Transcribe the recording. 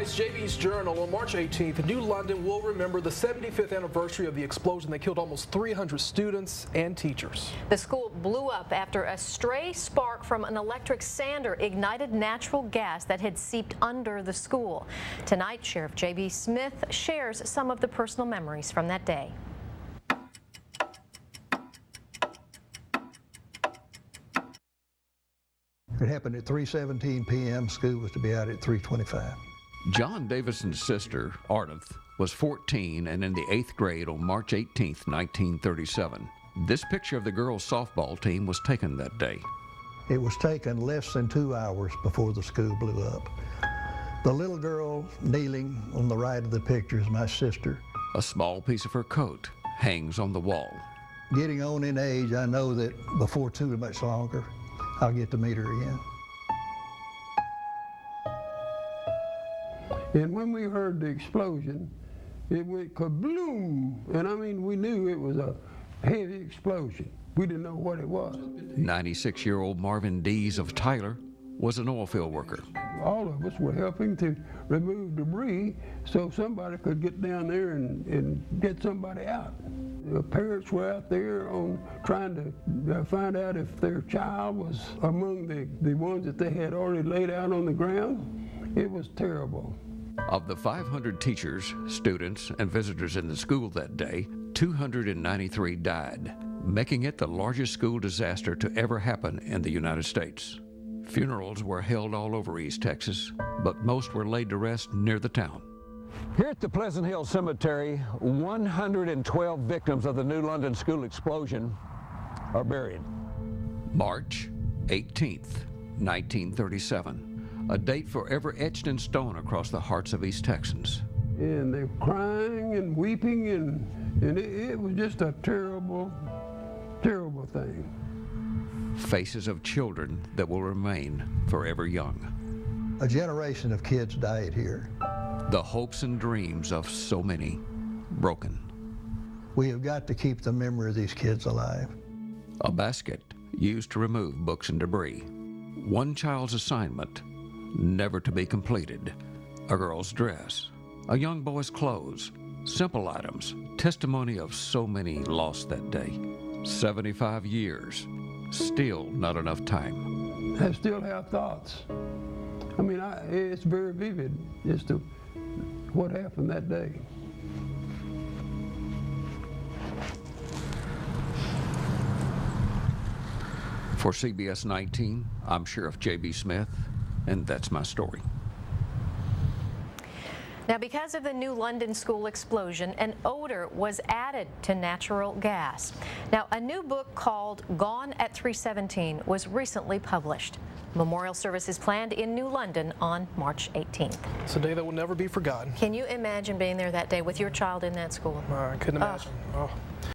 Tonight's JB's Journal. On March 18th, New London will remember the 75th anniversary of the explosion that killed almost 300 students and teachers. The school blew up after a stray spark from an electric sander ignited natural gas that had seeped under the school. Tonight, Sheriff J.B. Smith shares some of the personal memories from that day. It happened at 3:17 p.m. School was to be out at 3:25. John Davison's sister, Ardith, was 14 and in the 8th grade on March 18, 1937. This picture of the girls' softball team was taken that day. It was taken less than 2 hours before the school blew up. The little girl kneeling on the right of the picture is my sister. A small piece of her coat hangs on the wall. Getting on in age, I know that before too much longer, I'll get to meet her again. And when we heard the explosion, it went kabloom. And I mean, we knew it was a heavy explosion. We didn't know what it was. 96-year-old Marvin Dees of Tyler was an oil field worker. All of us were helping to remove debris so somebody could get down there and get somebody out. The parents were out there trying to find out if their child was among the ones that they had already laid out on the ground. It was terrible. Of the 500 teachers, students, and visitors in the school that day, 293 died, making it the largest school disaster to ever happen in the United States. Funerals were held all over East Texas, but most were laid to rest near the town. Here at the Pleasant Hill Cemetery, 112 victims of the New London school explosion are buried. March 18th, 1937. A date forever etched in stone across the hearts of East Texans. And they were crying and weeping, and it was just a terrible, terrible thing. Faces of children that will remain forever young. A generation of kids died here. The hopes and dreams of so many broken. We have got to keep the memory of these kids alive. A basket used to remove books and debris. One child's assignment, never to be completed. A girl's dress, a young boy's clothes, simple items, testimony of so many lost that day. 75 years, still not enough time. I still have thoughts. I mean, it's very vivid as to what happened that day. For CBS 19, I'm Sheriff J.B. Smith, and that's my story. Now, because of the New London school explosion, an odor was added to natural gas. Now, a new book called Gone at 3:17 was recently published. Memorial service is planned in New London on March 18th. It's a day that will never be forgotten. Can you imagine being there that day with your child in that school? I couldn't imagine. Oh.